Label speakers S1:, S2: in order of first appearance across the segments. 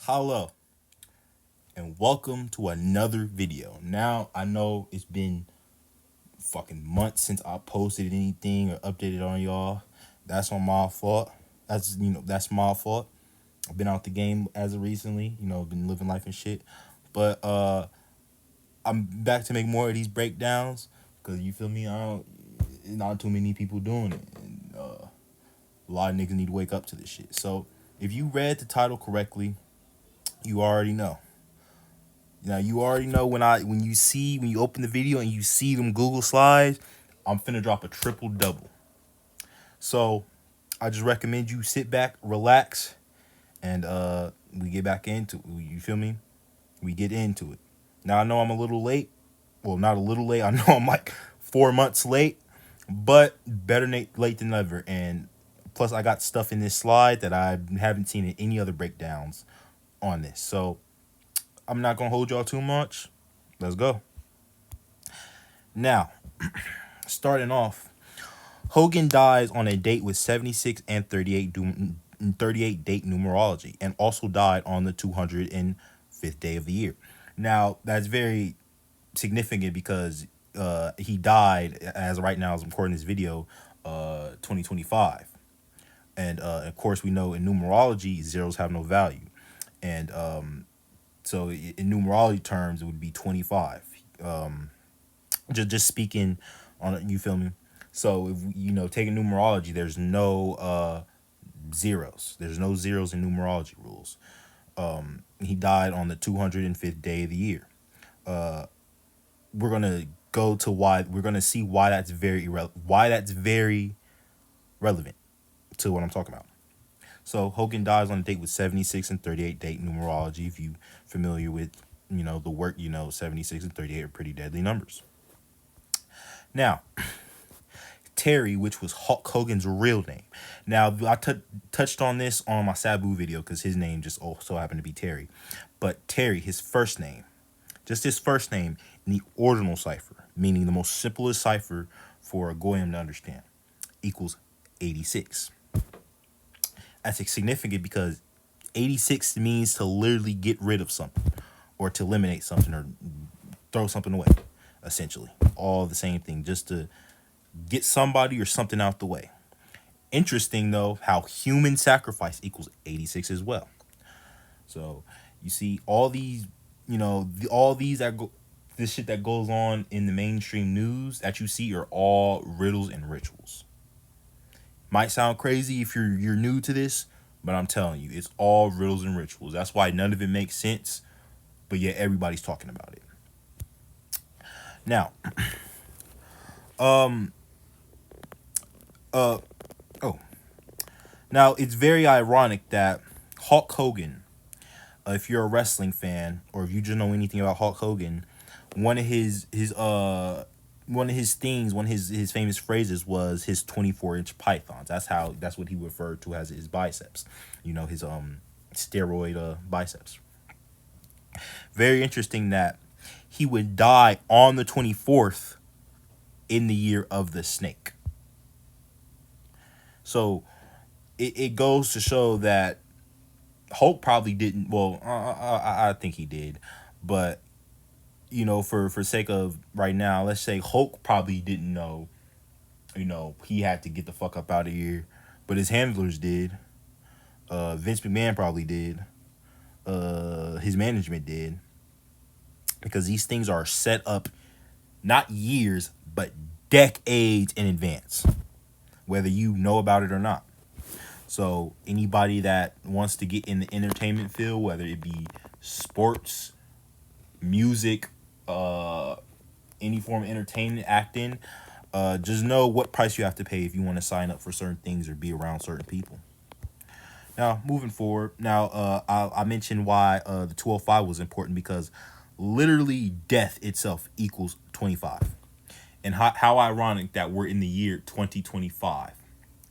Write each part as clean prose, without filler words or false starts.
S1: Hello and welcome to another video. Now I know it's been fucking months since I posted anything or updated on y'all. That's on my fault. That's my fault. I've been out the game as of recently, been living life and shit. But I'm back to make more of these breakdowns because you feel me. I don't not too many people doing it, and a lot of niggas need to wake up to this shit. So if you read the title correctly, you already know. Now you already know when you open the video and you see them Google slides, I'm finna drop a triple double. So I just recommend you sit back, relax, and we get back into it. You feel me? We get into it. Now I know I'm a little late. Well, not a little late. I know I'm like 4 months late, but better late than never. And plus, I got stuff in this slide that I haven't seen in any other breakdowns on this. So I'm not gonna hold y'all too much. Let's go. Now, starting off, Hogan dies on a date with 76 and 38 date numerology, and also died on the 205th day of the year. Now, that's very significant because he died, as right now, as I'm recording this video, 2025. And of course, we know in numerology, zeros have no value. And so in numerology terms, it would be 25. Just speaking on it, you feel me? So if taking numerology, there's no zeros. There's no zeros in numerology rules. He died on the 205th day of the year. We're gonna go to why. We're gonna see why that's very relevant to what I'm talking about. So Hogan dies on a date with 76 and 38 date numerology. If you familiar with the work, 76 and 38 are pretty deadly numbers. Now, Terry, which was Hulk Hogan's real name. Now, I touched on this on my Sabu video because his name just also happened to be Terry. But Terry, his first name, just his first name in the ordinal cipher, meaning the most simplest cipher for a Goyim to understand, equals 86. That's significant because 86 means to literally get rid of something or to eliminate something or throw something away, essentially. All the same thing, just to get somebody or something out the way. Interesting, though, how human sacrifice equals 86 as well. So you see all these, all these this shit that goes on in the mainstream news that you see are all riddles and rituals. Might sound crazy if you're new to this, but I'm telling you, it's all riddles and rituals. That's why none of it makes sense, but yet everybody's talking about it. Now, uh, oh, now it's very ironic that Hulk Hogan, if you're a wrestling fan or if you just know anything about Hulk Hogan, one of his things, one of his famous phrases was his 24-inch pythons. That's what he referred to as his biceps. His steroid biceps. Very interesting that he would die on the 24th in the year of the snake. So it goes to show that Hulk probably didn't. Well, I think he did, but for sake of right now, let's say Hulk probably didn't know. He had to get the fuck up out of here, but his handlers did. Vince McMahon probably did. His management did, because these things are set up not years but decades in advance, whether you know about it or not. So anybody that wants to get in the entertainment field, whether it be sports, music, any form of entertainment, acting, just know what price you have to pay if you want to sign up for certain things or be around certain people. Now, moving forward, I mentioned why the 205 was important because literally death itself equals 25. And how ironic that we're in the year 2025.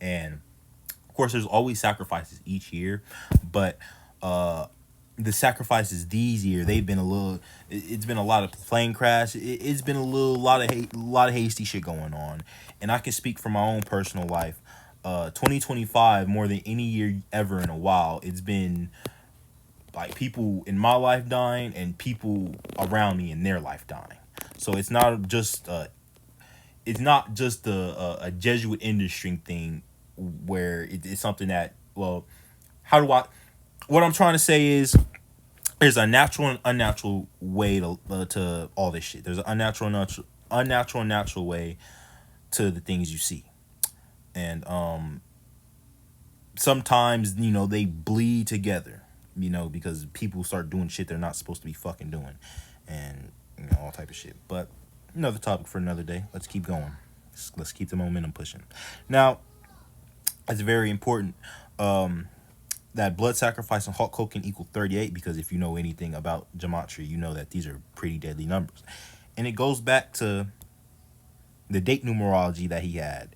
S1: And of course, there's always sacrifices each year, but the sacrifices these year, they've been a little. It's been a lot of plane crash. It's been a lot of hasty shit going on, and I can speak from my own personal life. 2025, more than any year ever in a while, it's been like people in my life dying and people around me in their life dying. So it's not just a Jesuit industry thing where it's something that, well, how do I, what I'm trying to say is there's a natural and unnatural way to all this shit. There's an unnatural and natural way to the things you see. And sometimes, they bleed together, because people start doing shit they're not supposed to be fucking doing, and all type of shit. But another topic for another day. Let's keep going. Let's keep the momentum pushing. Now, it's very important that blood sacrifice and Hulk Hogan equal 38, because if you know anything about Gematria, you know that these are pretty deadly numbers. And it goes back to the date numerology that he had,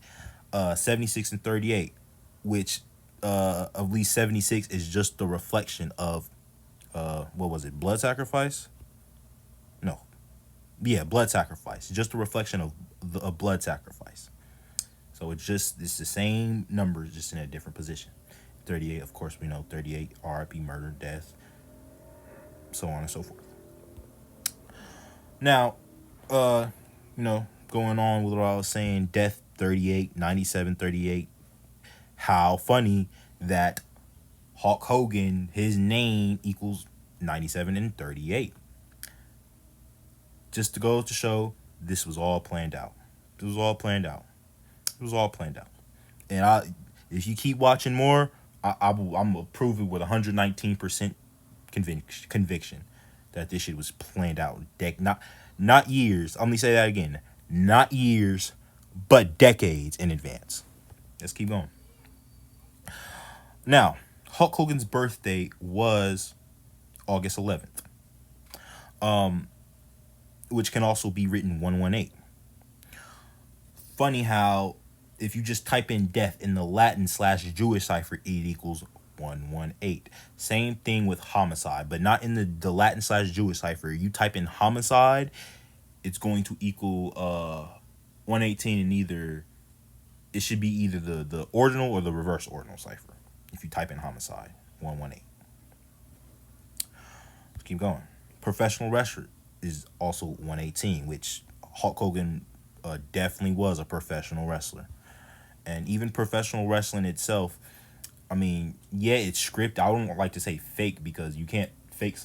S1: 76 and 38, which of least 76 is just the reflection of, what was it, blood sacrifice? No. Yeah, blood sacrifice. Just a reflection of a blood sacrifice. So it's the same numbers, just in a different position. 38, of course, we know 38, RIP, murder, death, so on and so forth. Now, going on with what I was saying, death 38, 97, 38. How funny that Hulk Hogan, his name equals 97 and 38. Just to go to show this was all planned out. It was all planned out. It was all planned out. And if you keep watching more, I'm gonna prove it with 119% conviction that this shit was planned out. Not years. I'm gonna say that again. Not years, but decades in advance. Let's keep going. Now, Hulk Hogan's birthday was August 11th, which can also be written 118. Funny how if you just type in death in the Latin/Jewish cipher, it equals 118. Same thing with homicide, but not in the Latin/Jewish cipher. You type in homicide, it's going to equal 118, and it should be either the ordinal or the reverse ordinal cipher. If you type in homicide, 118. Let's keep going. Professional wrestler is also 118, which Hulk Hogan definitely was a professional wrestler. And even professional wrestling itself, I mean, yeah, it's scripted. I don't like to say fake, because you can't fake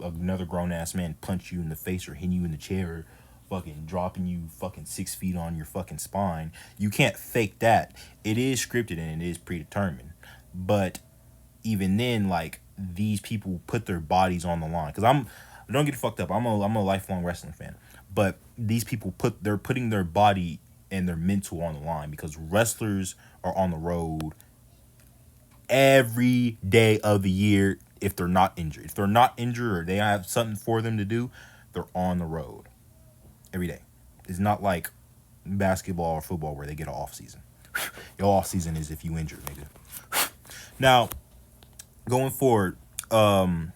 S1: another grown ass man punch you in the face or hitting you in the chair or fucking dropping you fucking 6 feet on your fucking spine. You can't fake that. It is scripted and it is predetermined. But even then, like, these people put their bodies on the line. Because don't get it fucked up. I'm a lifelong wrestling fan. But these people they're putting their body and their mental on the line, because wrestlers are on the road every day of the year if they're not injured. If they're not injured or they have something for them to do, they're on the road every day. It's not like basketball or football where they get an off season. Your off season is if you injured, nigga. Now, going forward, Hulk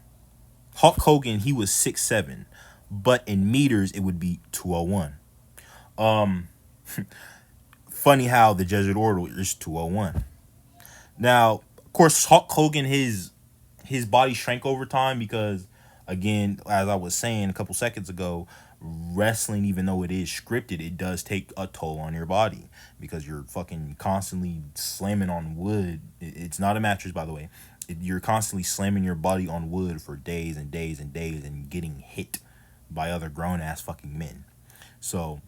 S1: Hogan, he was 6'7", but in meters it would be 201. Funny how the Jesuit order is 201. Now, of course, Hulk Hogan, his body shrank over time because, again, as I was saying a couple seconds ago, wrestling, even though it is scripted, it does take a toll on your body, because you're fucking constantly slamming on wood. It's not a mattress, by the way. You're constantly slamming your body on wood for days and days and days and getting hit by other grown ass fucking men. So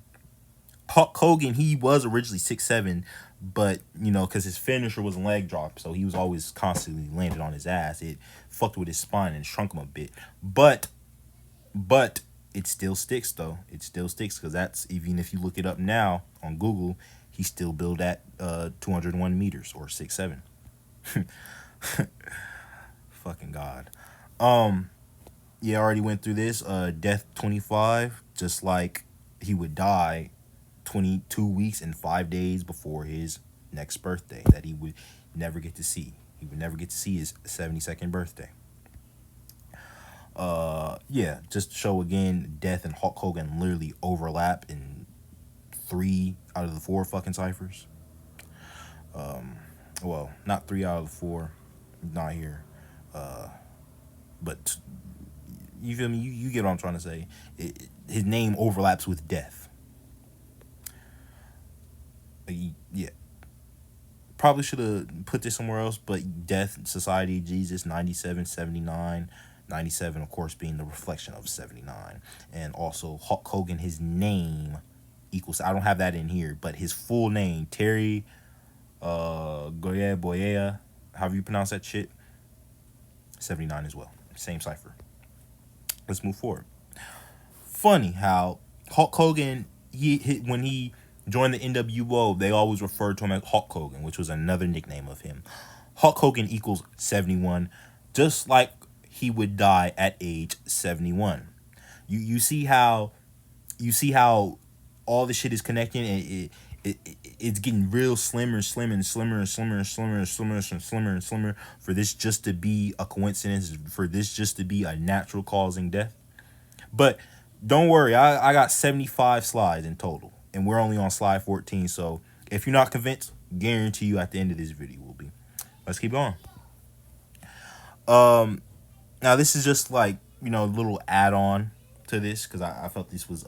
S1: Hulk Hogan, he was originally 6'7", but because his finisher was a leg drop, so he was always constantly landing on his ass. It fucked with his spine and shrunk him a bit. But it still sticks, though. It still sticks, because that's, even if you look it up now on Google, he's still billed at 201 meters or 6'7". Fucking God. Yeah, I already went through this. Death 25, just like he would die 22 weeks and 5 days before his next birthday that he would never get to see. He would never get to see his 72nd birthday. Yeah, just to show again, Death and Hulk Hogan literally overlap in 3 out of the 4 fucking ciphers. Well, not 3 out of the 4, not here. but you feel me? You get what I'm trying to say. His name overlaps with death. Yeah, probably should have put this somewhere else, but Death, Society, Jesus, 97, 79, 97, of course, being the reflection of 79. And also Hulk Hogan, his name equals, I don't have that in here, but his full name, Terry Goya Boyea, however you pronounce that shit, 79 as well. Same cipher. Let's move forward. Funny how Hulk Hogan, when he joined the NWO, they always referred to him as Hulk Hogan, which was another nickname of him. Hulk Hogan equals 71, just like he would die at age 71. You see how all this shit is connecting, and it's getting real slimmer and slimmer and slimmer and slimmer and slimmer and slimmer and slimmer and slimmer for this just to be a coincidence, for this just to be a natural causing death. But don't worry, I got 75 slides in total, and we're only on slide 14. So if you're not convinced, guarantee you at the end of this video will be. Let's keep going. Now this is just like, a little add-on to this because I felt this was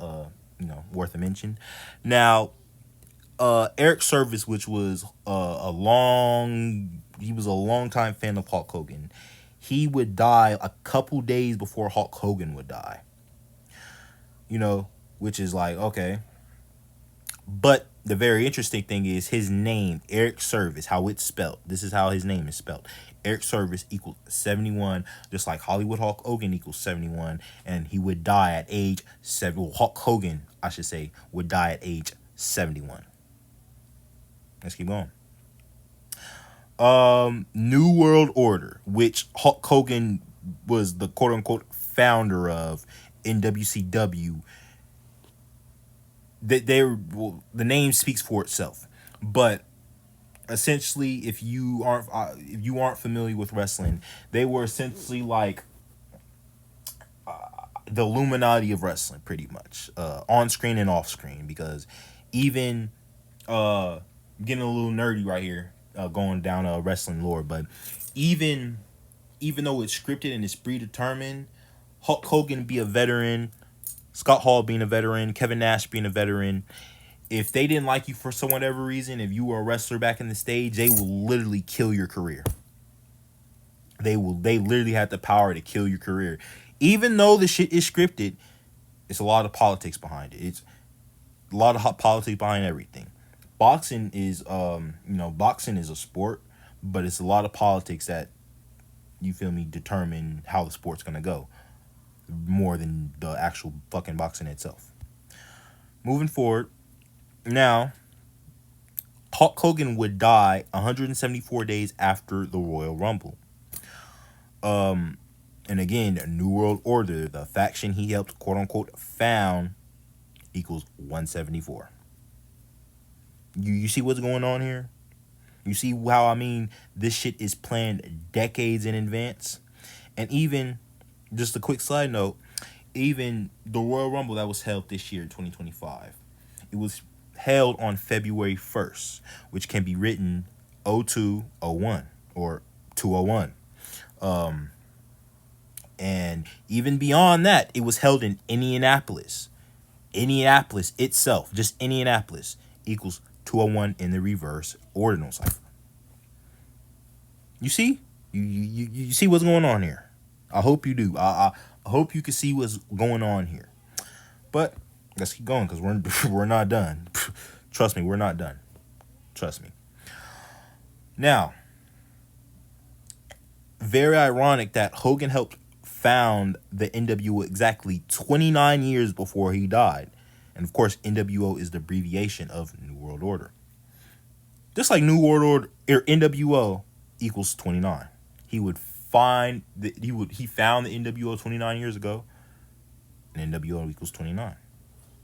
S1: worth a mention. Now, Eric Service, which was he was a long time fan of Hulk Hogan. He would die a couple days before Hulk Hogan would die. Which is like, okay. But the very interesting thing is his name, Eric Service, how it's spelled. This is how his name is spelled. Eric Service equals 71, just like Hollywood Hulk Hogan equals 71, and he would die at age 7. Well, Hulk Hogan, I should say, would die at age 71. Let's keep going. New World Order, which Hulk Hogan was the quote unquote founder of in WCW. The name speaks for itself, but essentially, if you aren't familiar with wrestling, they were essentially like the Illuminati of wrestling, pretty much, on screen and off screen. Because even getting a little nerdy right here, going down a wrestling lore, but even though it's scripted and it's predetermined, Hulk Hogan be a veteran, Scott Hall being a veteran, Kevin Nash being a veteran. If they didn't like you for some whatever reason, if you were a wrestler back in the stage, they will literally kill your career. They literally have the power to kill your career. Even though the shit is scripted, it's a lot of politics behind it. It's a lot of hot politics behind everything. Boxing is boxing is a sport, but it's a lot of politics that, you feel me, determine how the sport's gonna go, more than the actual fucking boxing itself. Moving forward, now, Hulk Hogan would die 174 days after the Royal Rumble. And again, New World Order, the faction he helped quote unquote found, equals 174. You see what's going on here? You see how, this shit is planned decades in advance? And even, just a quick side note, even the Royal Rumble that was held this year, 2025, it was held on February 1st, which can be written 0201 or 201. And even beyond that, it was held in Indianapolis. Indianapolis itself, just Indianapolis, equals 201 in the reverse ordinal cipher. You see? You see what's going on here? I hope you do. I hope you can see what's going on here. But let's keep going because we're not done. Trust me, we're not done. Trust me. Now, very ironic that Hogan helped found the NWO exactly 29 years before he died. And of course, NWO is the abbreviation of New World Order. Just like New World Order, or NWO equals 29. He found the NWO 29 years ago, and NWO equals 29.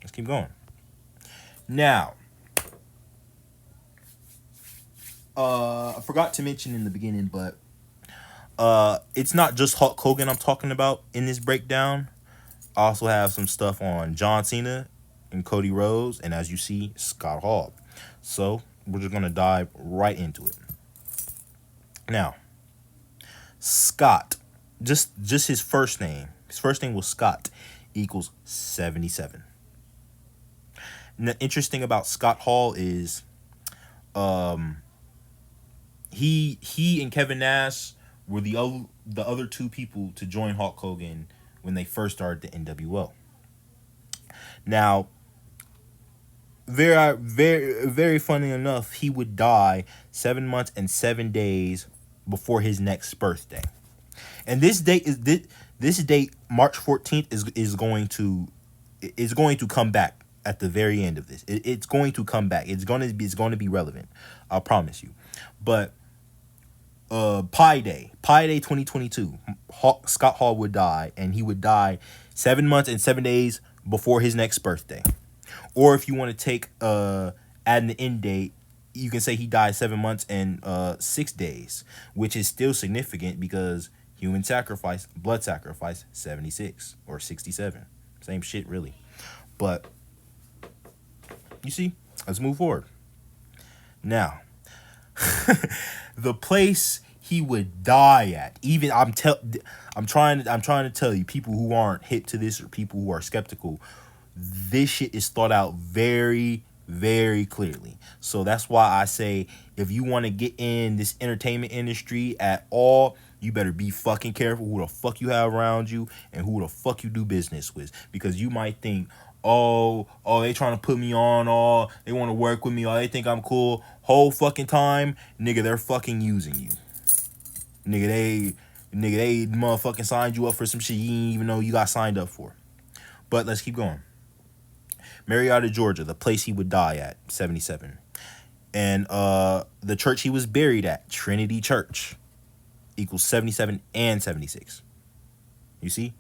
S1: Let's keep going. Now, I forgot to mention in the beginning, but it's not just Hulk Hogan I'm talking about in this breakdown. I also have some stuff on John Cena and Cody Rhodes, and as you see, Scott Hall. So we're just gonna dive right into it. Now, Scott. Just his first name. His first name was Scott, equals 77. And the interesting about Scott Hall is he and Kevin Nash were the other two people to join Hulk Hogan when they first started the NWO. Now, very funny enough, he would die 7 months and 7 days before his next birthday. And this date, March 14th, is going to come back at the very end of this. It's going to come back. It's going to be relevant. I promise you. But Pi Day 2022, Scott Hall would die, and he would die 7 months and 7 days before his next birthday. Or if you want to take add an end date, you can say he died 7 months and 6 days, which is still significant because human sacrifice, blood sacrifice, 76 or 67, same shit really. But you see, let's move forward. Now, the place he would die at, even I'm trying to tell you, people who aren't hip to this or people who are skeptical, this shit is thought out very clearly. So that's why I say, if you want to get in this entertainment industry at all, you better be fucking careful who the fuck you have around you and who the fuck you do business with, because you might think, oh, they trying to put me on, all they want to work with me, or they think I'm cool. Whole fucking time, nigga, they're fucking using you. Nigga, they motherfucking signed you up for some shit you didn't even know you got signed up for. But let's keep going. Marietta, Georgia, the place he would die at, 77. And the church he was buried at, Trinity Church, equals 77 and 76. You see?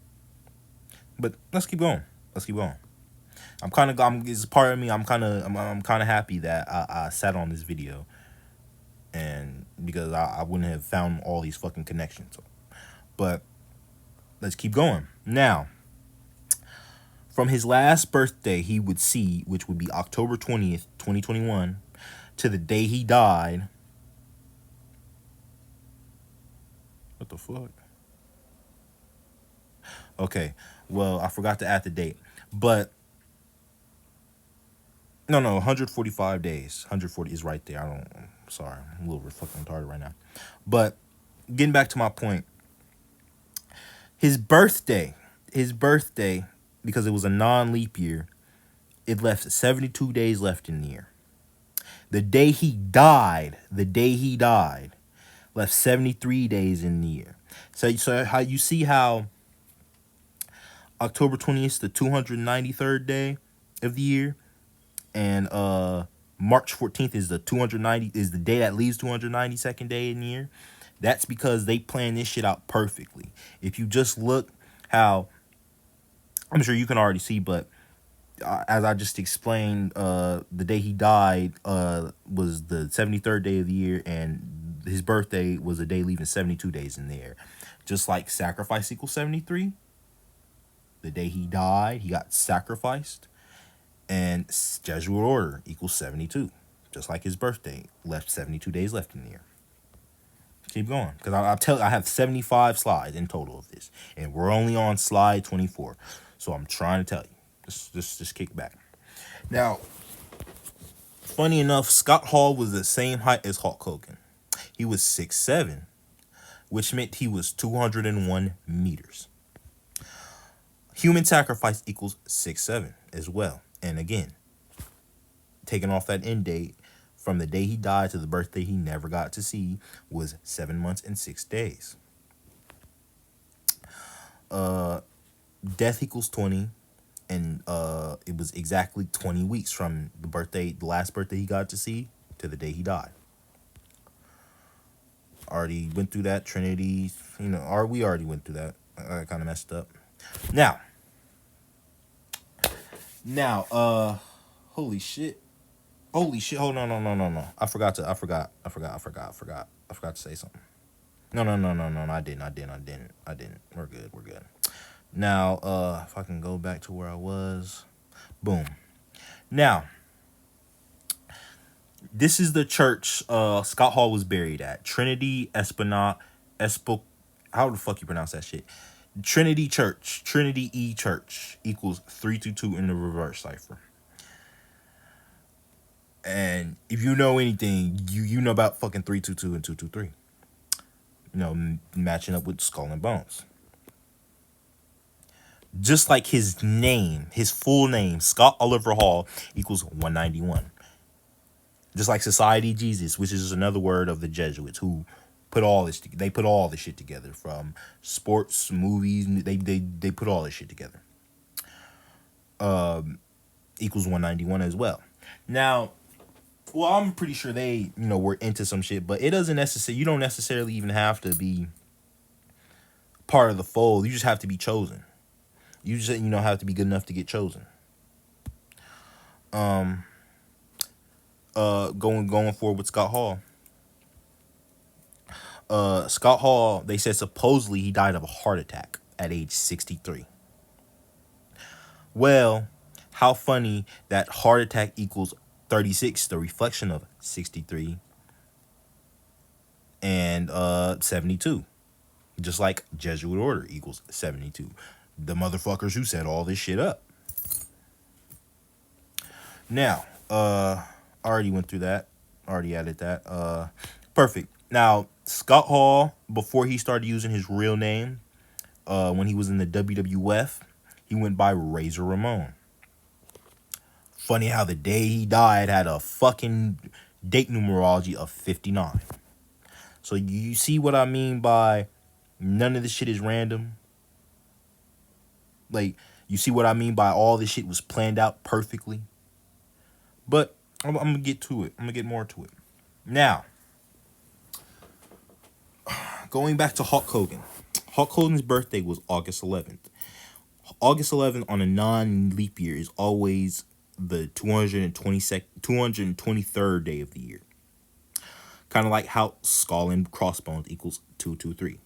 S1: But let's keep going. Let's keep going. It's part of me. I'm kind of happy that I sat on this video, and because I wouldn't have found all these fucking connections. But let's keep going. Now, from his last birthday he would see, which would be October 20th, 2021, to the day he died. What the fuck? Okay, well, I forgot to add the date. But no, 145 days. 140 is right there. Sorry, I'm a little fucking retarded right now. But getting back to my point, his birthday, because it was a non-leap year, it left 72 days left in the year. The day he died, left 73 days in the year. So how you see how October 20th is the 293rd day of the year, and March 14th is the day that leaves 292nd day in the year. That's because they plan this shit out perfectly. If you just look how, I'm sure you can already see, but as I just explained, the day he died was the 73rd day of the year, and his birthday was a day leaving 72 days in the air. Just like sacrifice equals 73, the day he died, he got sacrificed, and Jesuit order equals 72. Just like his birthday, left 72 days left in the year. Keep going, because I have 75 slides in total of this, and we're only on slide 24. So I'm trying to tell you, just kick back. Now, funny enough, Scott Hall was the same height as Hulk Hogan. He was 6'7", which meant he was 201 meters. Human sacrifice equals 6'7" as well. And again, taking off that end date, from the day he died to the birthday he never got to see, was 7 months and 6 days. Death equals 20, and it was exactly 20 weeks from the last birthday he got to see, to the day he died. Already went through that. Trinity, we already went through that. I kind of messed up. Now, holy shit. Hold on, no. I forgot to say something. No. I didn't. We're good. Now, if I can go back to where I was. Boom. Now, this is the church Scott Hall was buried at. Trinity How the fuck you pronounce that shit? Trinity Church, Trinity E Church equals 322 in the reverse cipher. And if you know anything, you know about fucking 322 and 223. Matching up with Skull and Bones. Just like his name, his full name, Scott Oliver Hall equals 191. Just like Society Jesus, which is another word of the Jesuits who put all this. They put all this shit together from sports, movies. They put all this shit together. Equals 191 as well. Now, well, I'm pretty sure they were into some shit, but it doesn't necessarily. You don't necessarily even have to be part of the fold. You just have to be chosen. You just have to be good enough to get chosen. Going forward with Scott Hall. Scott Hall, they said supposedly he died of a heart attack at age 63. Well, how funny that heart attack equals 36, the reflection of 63 and 72. Just like Jesuit order equals 72. The motherfuckers who set all this shit up. Now, I already went through that. Already added that. Perfect. Now, Scott Hall, before he started using his real name, when he was in the WWF, he went by Razor Ramon. Funny how the day he died had a fucking date numerology of 59. So you see what I mean by none of this shit is random? Like, you see what I mean by all this shit was planned out perfectly? But I'm going to get to it. I'm going to get more to it. Now, going back to Hulk Hogan. Hulk Hogan's birthday was August 11th. August 11th on a non-leap year is always the 223rd day of the year. Kind of like how Skull and Crossbones equals 223.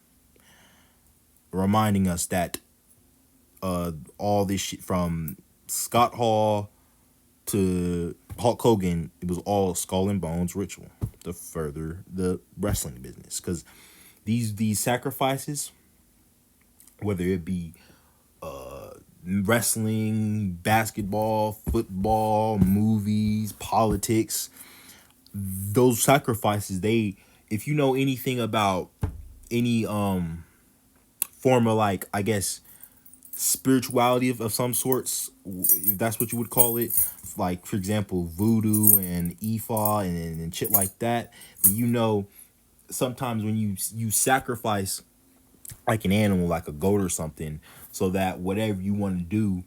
S1: Reminding us that all this shit from Scott Hall to Hulk Hogan, it was all Skull and Bones ritual to further the wrestling business. Because these sacrifices, whether it be wrestling, basketball, football, movies, politics, those sacrifices, if you know anything about any form of, like, I guess, spirituality of some sorts, if that's what you would call it, like, for example, voodoo and Ifa and shit like that, sometimes when you sacrifice like an animal, like a goat or something, so that whatever you want to do,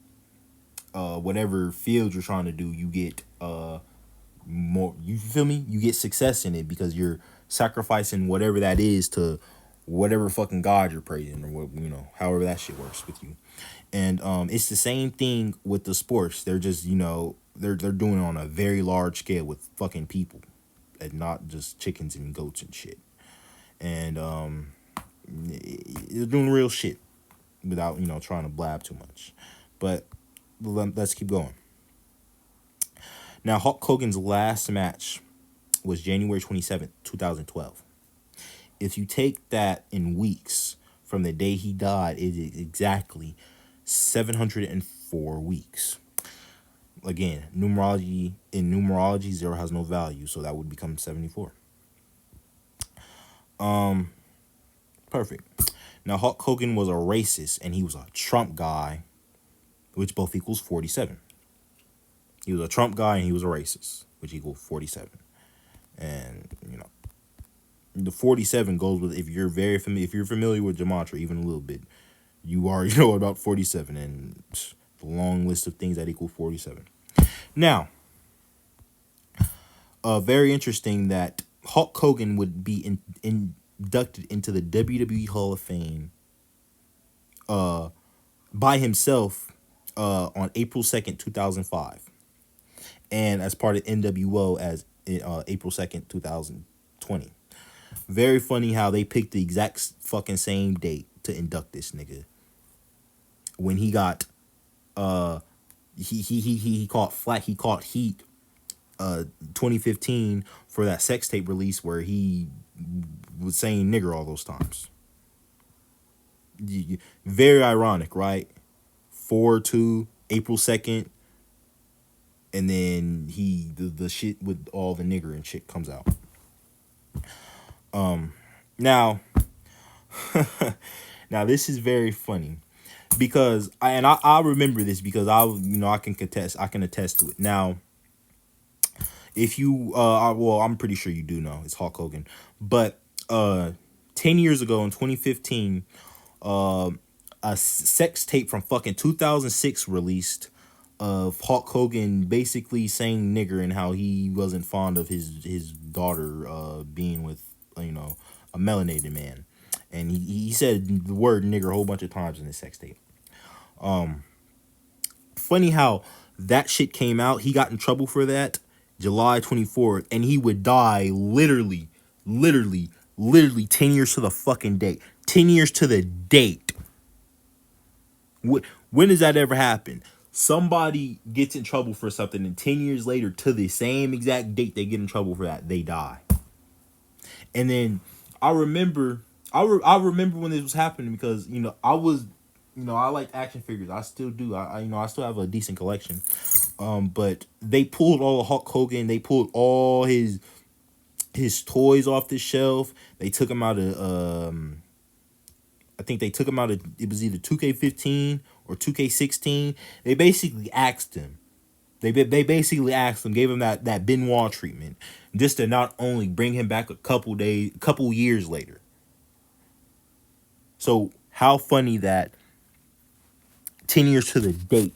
S1: whatever field you're trying to do, you get more, you feel me, you get success in it, because you're sacrificing whatever that is to whatever fucking god you're praising, or what, however that shit works with you. And it's the same thing with the sports. They're just they're doing it on a very large scale with fucking people, and not just chickens and goats and shit. And they're doing real shit without trying to blab too much. But let's keep going. Now, Hulk Hogan's last match was January 27th, 2012. If you take that in weeks from the day he died, it is exactly 704 weeks. Again, numerology, 0 has no value, so that would become 74. Perfect. Now, Hulk Hogan was a racist, and he was a Trump guy, which both equals 47. He was a Trump guy, and he was a racist, which equals 47. And the 47 goes with, if you're familiar with Gematria even a little bit, you already know about 47 and the long list of things that equal 47. Now, very interesting that Hulk Hogan would be inducted into the WWE Hall of Fame by himself on April 2nd, 2005. And as part of NWO as April 2nd, 2020. Very funny how they picked the exact fucking same date to induct this nigga. When he got he caught flack, he caught heat 2015 for that sex tape release where he was saying nigger all those times. Very ironic, right? 4-2, April 2nd, and then the shit with all the nigger and shit comes out. Now, now this is very funny because I remember this because I can attest to it. Now, if you well, I'm pretty sure you do know it's Hulk Hogan, but 10 years ago in 2015, uh, a sex tape from fucking 2006 released of Hulk Hogan basically saying nigger and how he wasn't fond of his daughter being with you know a melanated man, and he said the word nigger a whole bunch of times in his sex tape. Funny how that shit came out. He got in trouble for that July 24th, and he would die literally 10 years to the fucking date. 10 years to the date. When does that ever happen? Somebody gets in trouble for something, and 10 years later, to the same exact date they get in trouble for that, they die. And then I remember, I remember when this was happening because I was, I like action figures. I still do. I still have a decent collection. But they pulled all of Hulk Hogan. They pulled all his toys off the shelf. They took him out of I think they took him out of, it was either 2K15 or 2K16. They basically asked him. They basically asked him, gave him that Benoit treatment, just to not only bring him back a couple years later. So how funny that 10 years to the date,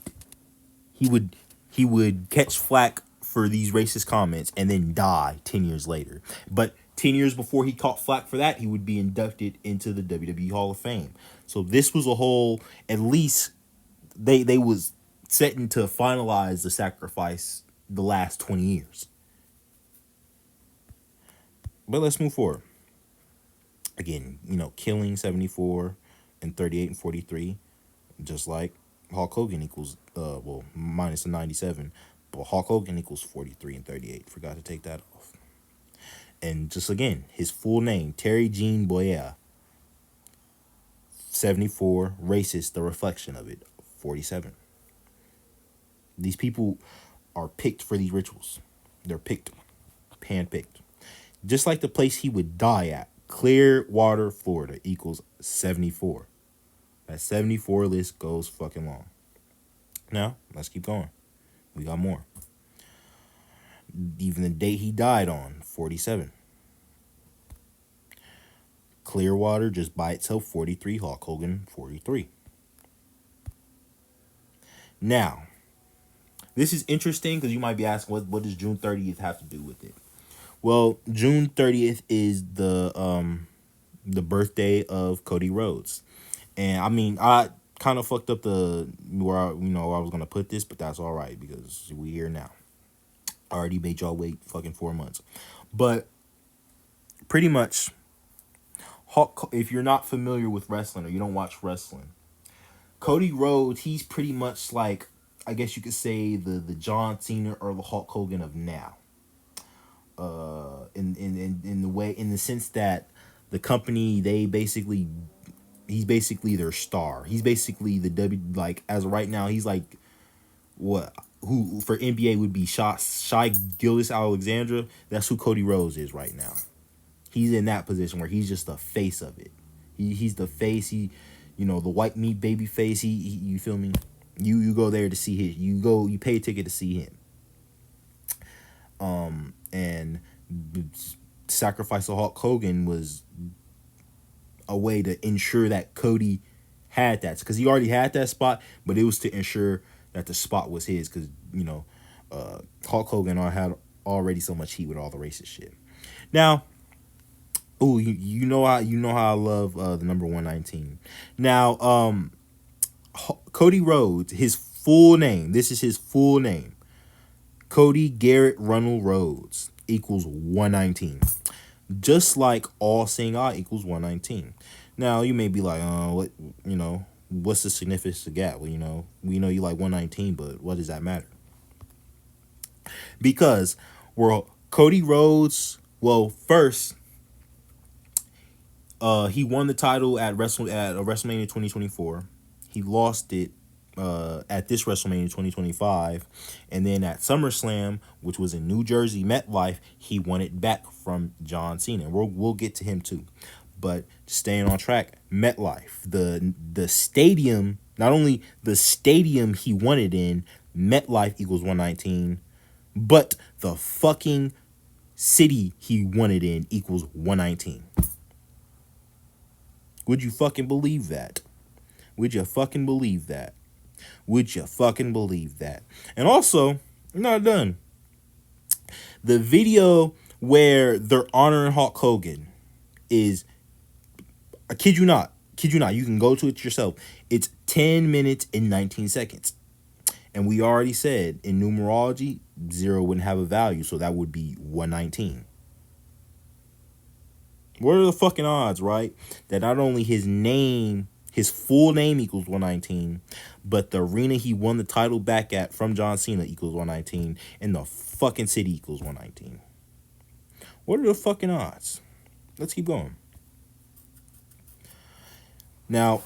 S1: he would catch flack for these racist comments and then die 10 years later. But 10 years before he caught flack for that, he would be inducted into the WWE Hall of Fame. So this was a whole, at least they was setting to finalize the sacrifice the last 20 years. But let's move forward. Again, killing 74 and 38 and 43, just like Hulk Hogan equals well, minus the 97, but Hulk Hogan equals 43 and 38. Forgot to take that off. And just again, his full name, Terry Jean Boyer. 74, racist, the reflection of it, 47. These people are picked for these rituals. They're picked, handpicked. Just like the place he would die at, Clearwater, Florida, equals 74. That 74 list goes fucking long. Now, let's keep going. We got more. Even the date he died on, 47. Clearwater, just by itself, 43. Hulk Hogan, 43. Now, this is interesting because you might be asking, what does June 30th have to do with it? Well, June 30th is the birthday of Cody Rhodes. And I mean, I kind of fucked up where I was going to put this, but that's all right because we here now. I already made y'all wait fucking 4 months. But pretty much, if you're not familiar with wrestling or you don't watch wrestling, Cody Rhodes, he's pretty much like, I guess you could say, the John Cena or the Hulk Hogan of now. In the sense that the company, he's basically their star. He's basically the like, as of right now, he's like who for NBA would be Shai Gilgeous-Alexander. That's who Cody Rhodes is right now. He's in that position where he's just the face of it. He's the face. The white meat baby face. He you feel me? You go there to see his. You pay a ticket to see him. And the sacrifice of Hulk Hogan was a way to ensure that Cody had that, because he already had that spot, but it was to ensure that the spot was his, because Hulk Hogan had already so much heat with all the racist shit. Now, you know how I love the number 119. Now, Cody Rhodes, his full name. This is his full name. Cody Garrett Ronald Rhodes equals 119. Just like all seeing eye equals 119. Now, you may be like, what's the significance of that? Well, we know you like 119, but what does that matter? Because, Cody Rhodes, well, first, He won the title at WrestleMania 2024. He lost it at this WrestleMania 2025, and then at SummerSlam, which was in New Jersey MetLife, he won it back from John Cena. We'll get to him too, but staying on track, MetLife, the stadium, not only the stadium he won it in, MetLife equals 119, but the fucking city he won it in equals 119. Would you fucking believe that? Would you fucking believe that? Would you fucking believe that? And also, I'm not done. The video where they're honoring Hulk Hogan is, I kid you not, you can go to it yourself. It's 10 minutes and 19 seconds. And we already said in numerology, 0 wouldn't have a value, so that would be 119. What are the fucking odds, right? That not only his name, his full name equals 119, but the arena he won the title back at from John Cena equals 119, and the fucking city equals 119. What are the fucking odds? Let's keep going. Now,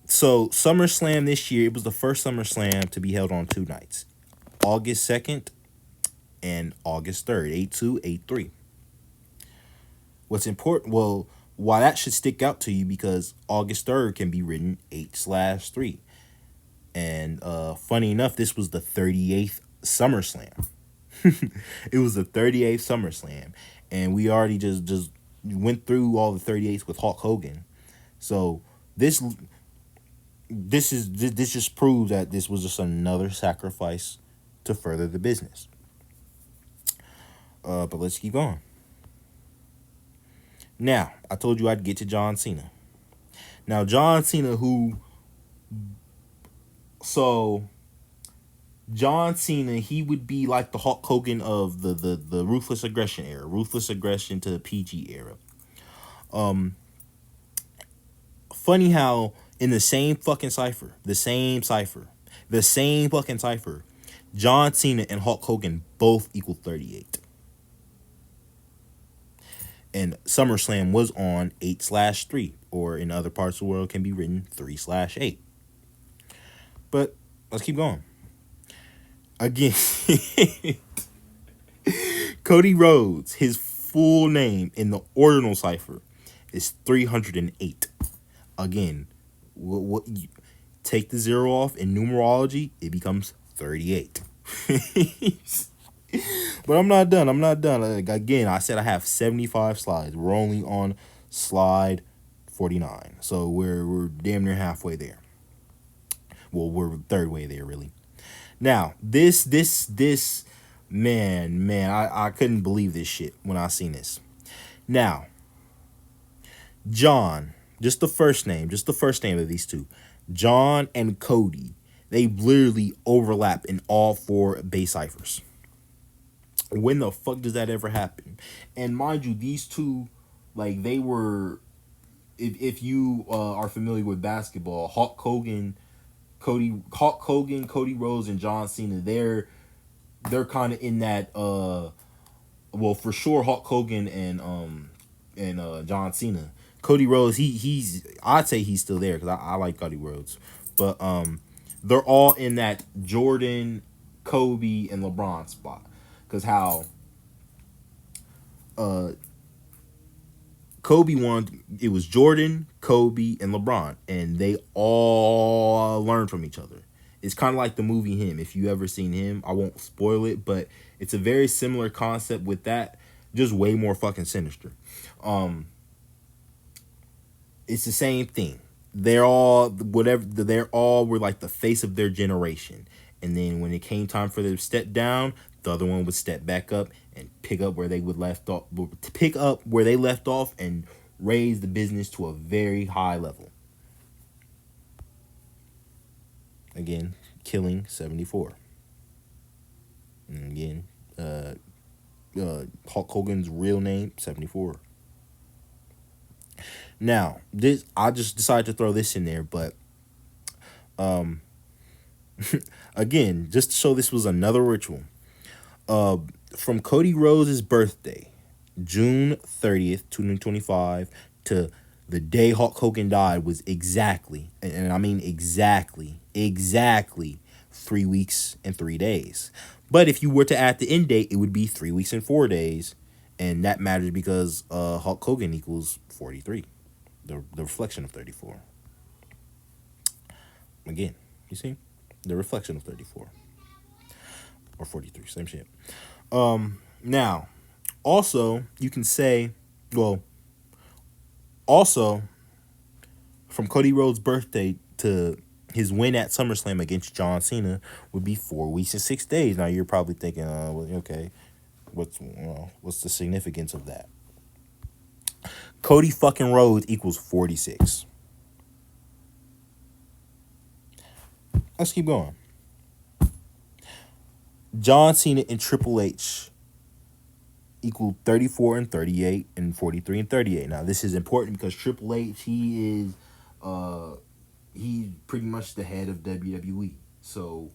S1: so SummerSlam this year, it was the first SummerSlam to be held on 2 nights. August 2nd and August 3rd, 8/2, 8/3. What's important, well, why that should stick out to you, because August 3rd can be written 8/3. And funny enough, this was the 38th SummerSlam. It was the 38th SummerSlam. And we already just went through all the 38s with Hulk Hogan. So this just proves that this was just another sacrifice to further the business. But let's keep going. Now, I told you I'd get to John Cena. Now, John Cena, John Cena, he would be like the Hulk Hogan of the Ruthless Aggression era, Ruthless Aggression to the PG era. Funny how in the same fucking cipher, John Cena and Hulk Hogan both equal 38. And SummerSlam was on 8/3, or in other parts of the world can be written 3/8. But let's keep going. Again, Cody Rhodes, his full name in the ordinal cipher is 308. Again, what you take the 0 off in numerology, it becomes 38. But I'm not done. Again, I said I have 75 slides. We're only on slide 49. So we're damn near halfway there. Well, we're third way there, really. Now, this man, I couldn't believe this shit when I seen this. Now, John, just the first name of these two, John and Cody, they literally overlap in all 4 base ciphers. When the fuck does that ever happen? And mind you, these two, like, they were, if you are familiar with basketball, Hulk Hogan, Cody Rhodes, and John Cena, they're kind of in that well, for sure Hulk Hogan and John Cena. Cody Rhodes, he's I'd say he's still there, because I like Cody Rhodes, but they're all in that Jordan, Kobe, and LeBron spot. Because how Kobe won, it was Jordan, Kobe, and LeBron, and they all learned from each other. It's kind of like the movie Him. If you ever seen Him, I won't spoil it, but it's a very similar concept with that, just way more fucking sinister. It's the same thing. They're all were like the face of their generation, and then when it came time for them to step down, the other one would step back up and pick up where they left off and raise the business to a very high level. Again, killing 74. And again, Hulk Hogan's real name, 74. Now, this, I just decided to throw this in there, but again, just to show this was another ritual. From Cody Rhodes' birthday, June 30th, 2025, to The day Hulk Hogan died was exactly, and I mean exactly 3 weeks and 3 days. But if you were to add the end date, it would be 3 weeks and 4 days, and that matters because Hulk Hogan equals 43, the reflection of 34. Again, you see, the reflection of 34 or 43, same shit. Now, also you can say, well, also from Cody Rhodes' birthday to his win at SummerSlam against John Cena would be 4 weeks and 6 days. Now you're probably thinking, well, okay, what's the significance of that? Cody fucking Rhodes equals 46. Let's keep going. John Cena and Triple H equal 34 and 38 and 43 and 38. Now this is important because Triple H, uh he's pretty much the head of WWE. So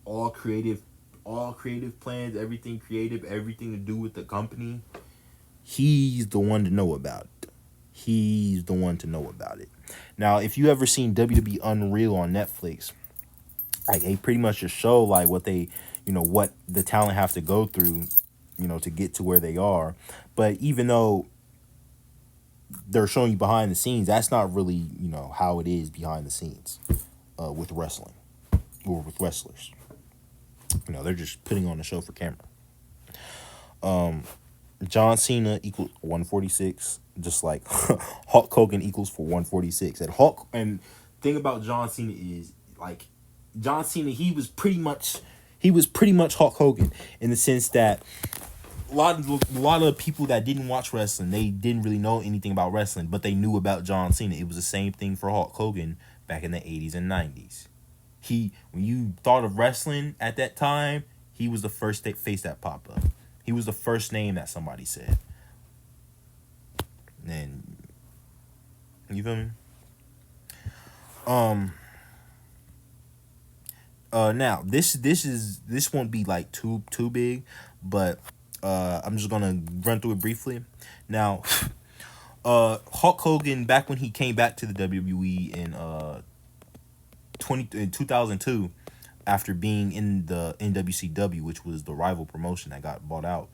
S1: all creative all creative plans, everything creative, everything to do with the company, he's the one to know about it. He's the one to know about it. Now, if you ever seen WWE Unreal on Netflix, like they pretty much just show like what they, what the talent have to go through, to get to where they are. But even though they're showing you behind the scenes, that's not really, how it is behind the scenes with wrestling or with wrestlers. They're just putting on a show for camera. John Cena equals 146, just like Hulk Hogan equals for 146. And thing about John Cena is like John Cena, he was pretty much Hulk Hogan in the sense that a lot of people that didn't watch wrestling, they didn't really know anything about wrestling, but they knew about John Cena. It was the same thing for Hulk Hogan back in the 80s and 90s. When you thought of wrestling at that time, he was the first face that popped up. He was the first name that somebody said. And you feel me? Now this won't be like too big, but I'm just gonna run through it briefly. Now, Hulk Hogan, back when he came back to the WWE in 2002, after being in the NWCW, which was the rival promotion that got bought out.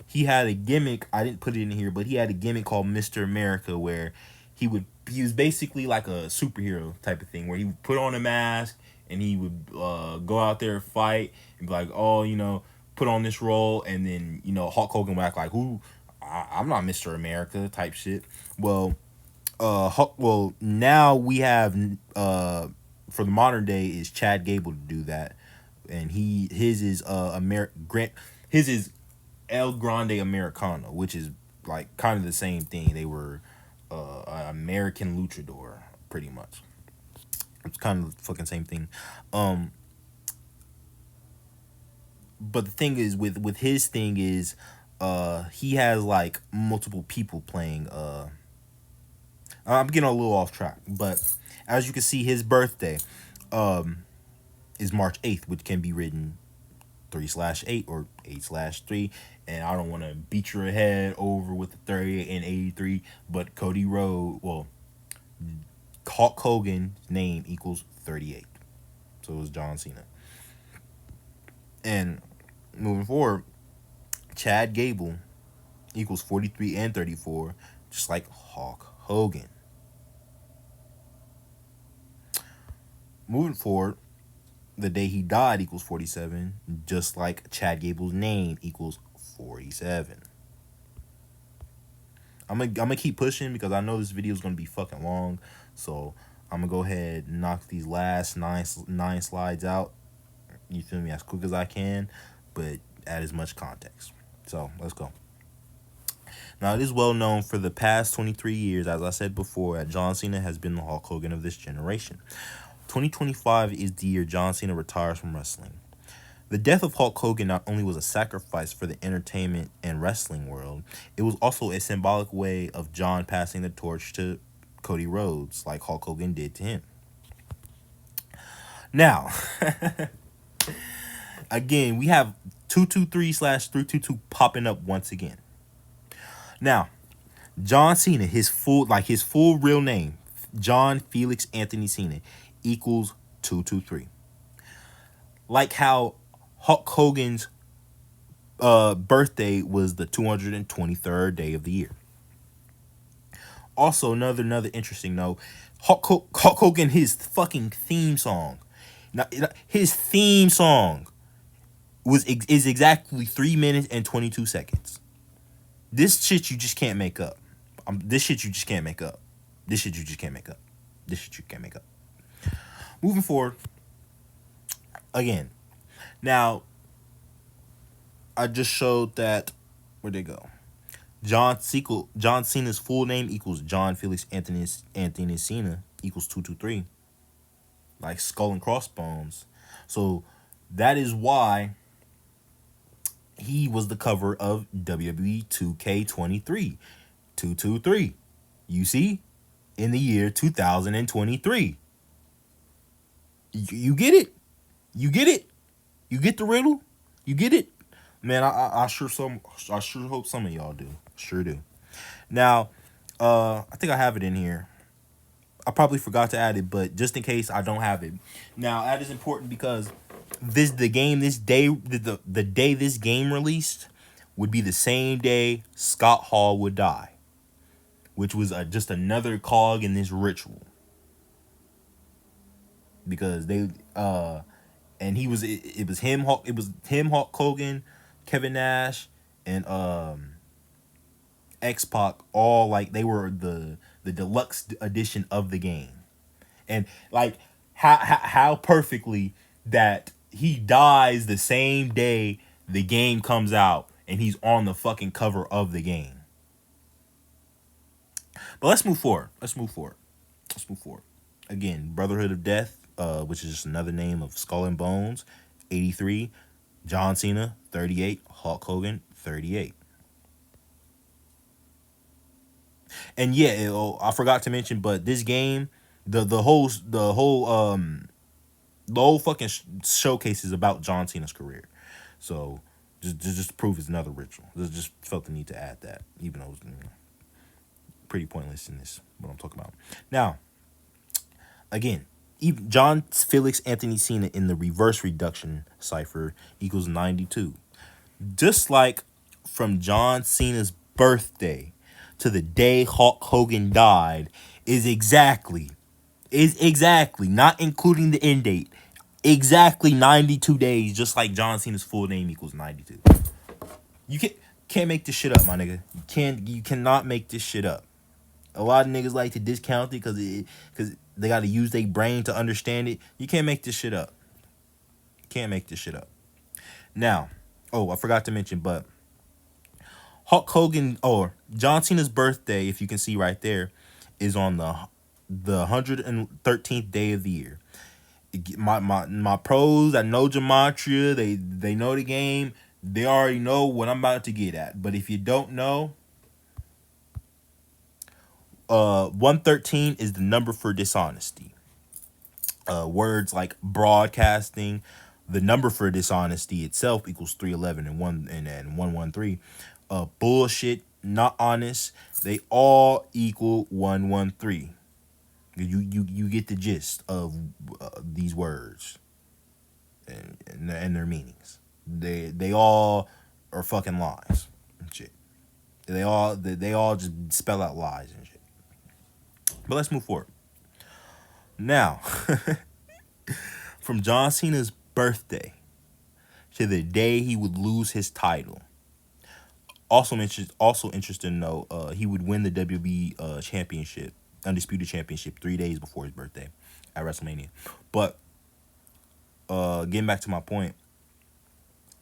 S1: He had a gimmick. I didn't put it in here, but he had a gimmick called Mr. America, where he was basically like a superhero type of thing, where he would put on a mask and he would go out there fight and be like, oh, put on this role, and then Hulk Hogan would act like, who? I'm not Mr. America type shit. Well, now we have for the modern day is Chad Gable to do that, and his is his is El Grande Americano, which is like kind of the same thing. They were an American luchador, pretty much. It's kind of the fucking same thing. But the thing is with his thing is he has like multiple people playing. I'm getting a little off track, but as you can see, his birthday is March 8th, which can be written 3/8 or 8/3. And I don't want to beat your head over with the 30 and 83, but Cody Rhodes, well, Hulk Hogan's name equals 38. So it was John Cena. And moving forward, Chad Gable equals 43 and 34, just like Hulk Hogan. Moving forward, the day he died equals 47, just like Chad Gable's name equals 47. I'm gonna keep pushing because I know this video is gonna be fucking long, so I'm gonna go ahead and knock these last nine slides out. You feel me? As quick as I can, but add as much context. So let's go. Now, it is well known for the past 23 years, as I said before, that John Cena has been the Hulk Hogan of this generation. 2025 is the year John Cena retires from wrestling. The death of Hulk Hogan not only was a sacrifice for the entertainment and wrestling world, it was also a symbolic way of John passing the torch to Cody Rhodes, like Hulk Hogan did to him. Now, again, we have 223/322 popping up once again. Now, John Cena, his full real name, John Felix Anthony Cena, equals 223. Like how Hulk Hogan's birthday was the 223rd day of the year. Also, another interesting note: Hulk Hogan, his fucking theme song, his theme song is exactly 3 minutes and 22 seconds. This shit you just can't make up. This shit you just can't make up. This shit you just can't make up. This shit you can't make up. Moving forward, again. Now, I just showed that. Where'd they go? John Cena's full name equals John Felix Anthony Cena equals 223. Like skull and crossbones. So that is why he was the cover of WWE 2K23. 223. You see? In the year 2023. You get it? You get it? You get the riddle? You get it? Man, I sure hope some of y'all do. Sure do. Now, I think I have it in here. I probably forgot to add it, but just in case I don't have it. Now, that is important because the day this game released would be the same day Scott Hall would die, which was just another cog in this ritual. Because and it was him, Hulk Hogan, Kevin Nash, and X Pac, all like they were the deluxe edition of the game. And like how perfectly that he dies the same day the game comes out and he's on the fucking cover of the game. But let's move forward. Let's move forward. Again, Brotherhood of Death, which is just another name of Skull and Bones, 83. John Cena, 38. Hulk Hogan, 38. And yeah, I forgot to mention, but this game, the whole fucking showcase is about John Cena's career. So just to prove it's another ritual. Just felt the need to add that, even though it was pretty pointless in this what I'm talking about. Now, again, even John Felix Anthony Cena in the reverse reduction cipher equals 92. Just like from John Cena's birthday to the day Hulk Hogan died is exactly not including the end date, exactly 92 days, just like John Cena's full name equals 92. You can't make this shit up, my nigga. You cannot make this shit up. A lot of niggas like to discount it because they got to use their brain to understand it. You can't make this shit up. Can't make this shit up. Now, I forgot to mention, but Hulk Hogan or John Cena's birthday, if you can see right there, is on the 113th day of the year. My pros that know Gematria, they know the game. They already know what I'm about to get at. But if you don't know, 113 is the number for dishonesty. Words like broadcasting, the number for dishonesty itself equals 311 and 113. Bullshit, not honest, they all equal 113. You get the gist of these words and their meanings. They all are fucking lies and shit. They all just spell out lies and shit. But let's move forward. Now, from John Cena's birthday to the day he would lose his title. Also interested to know, he would win the WWE championship, undisputed championship, 3 days before his birthday at WrestleMania. But getting back to my point,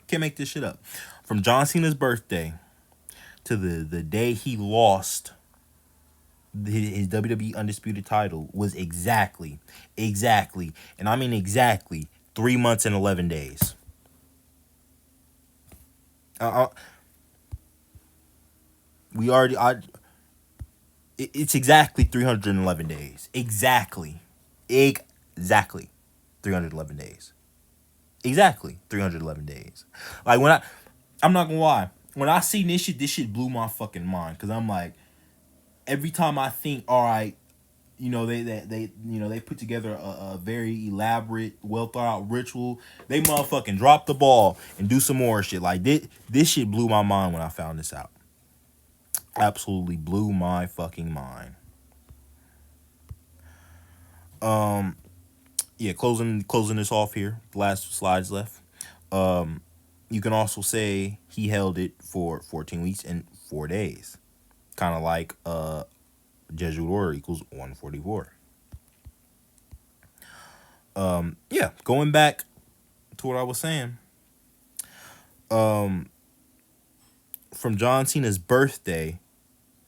S1: can't make this shit up. From John Cena's birthday to the day he lost his WWE undisputed title was exactly, and I mean exactly 3 months and 11 days. We already, it's exactly 311 days. Exactly 311 days. Exactly 311 days. Like I'm not gonna lie. When I seen this shit blew my fucking mind. Cause I'm like, every time I think, all right, they put together a very elaborate, well thought out ritual. They motherfucking drop the ball and do some more shit. Like this shit blew my mind when I found this out. Absolutely blew my fucking mind. Yeah, closing this off here. The last slides left. You can also say he held it for 14 weeks and 4 days. Kind of like Jesuit order equals 144. Yeah, going back to what I was saying. From John Cena's birthday,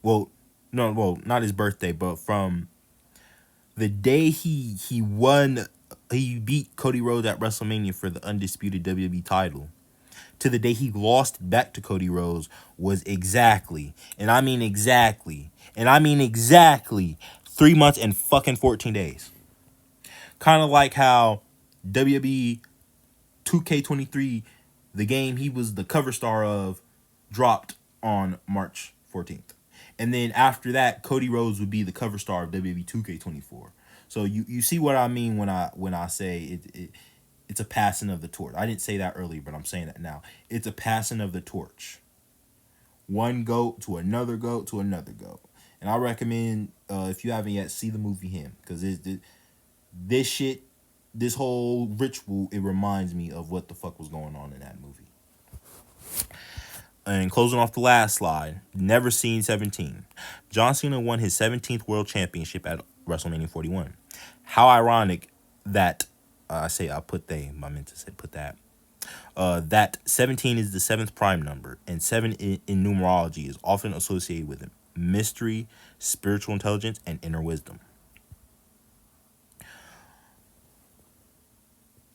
S1: well, no, well, not his birthday, but from the day he beat Cody Rhodes at WrestleMania for the undisputed WWE title to the day he lost back to Cody Rhodes was exactly, and I mean exactly 3 months and fucking 14 days. Kind of like how WWE 2K23, the game he was the cover star of, dropped on March 14th. And then after that, Cody Rhodes would be the cover star of WWE 2K24. So you see what I mean when I say it's a passing of the torch. I didn't say that earlier, but I'm saying that now. It's a passing of the torch. One goat to another goat to another goat. And I recommend, if you haven't yet, see the movie Him, because this shit, this whole ritual, it reminds me of what the fuck was going on in that movie. And closing off the last slide, never seen 17. John Cena won his 17th World Championship at WrestleMania 41. How ironic that I meant to say put that. That 17 is the seventh prime number, and 7 in numerology is often associated with mystery, spiritual intelligence, and inner wisdom.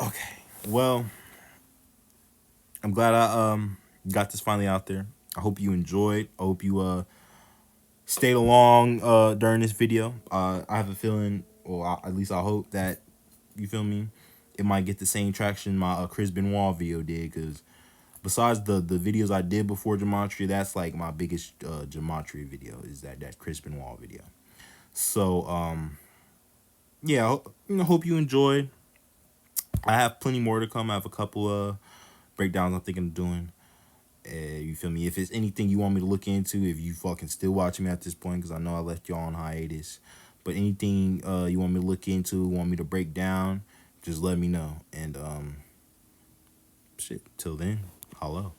S1: Okay, well, I'm glad I got this finally out there. I hope you enjoyed. I hope you stayed along during this video. I have a feeling, or at least I hope that, you feel me, it might get the same traction my Chris Benoit video did, because besides the videos I did before Gematria, that's like my biggest Gematria video, is that Chris Benoit video. So yeah, hope you enjoyed. I have plenty more to come. I have a couple breakdowns I'm thinking of doing. You feel me? If it's anything you want me to look into, if you fucking still watching me at this point, because I know I left y'all on hiatus, but anything you want me to look into, want me to break down, just let me know. And shit, till then, hello.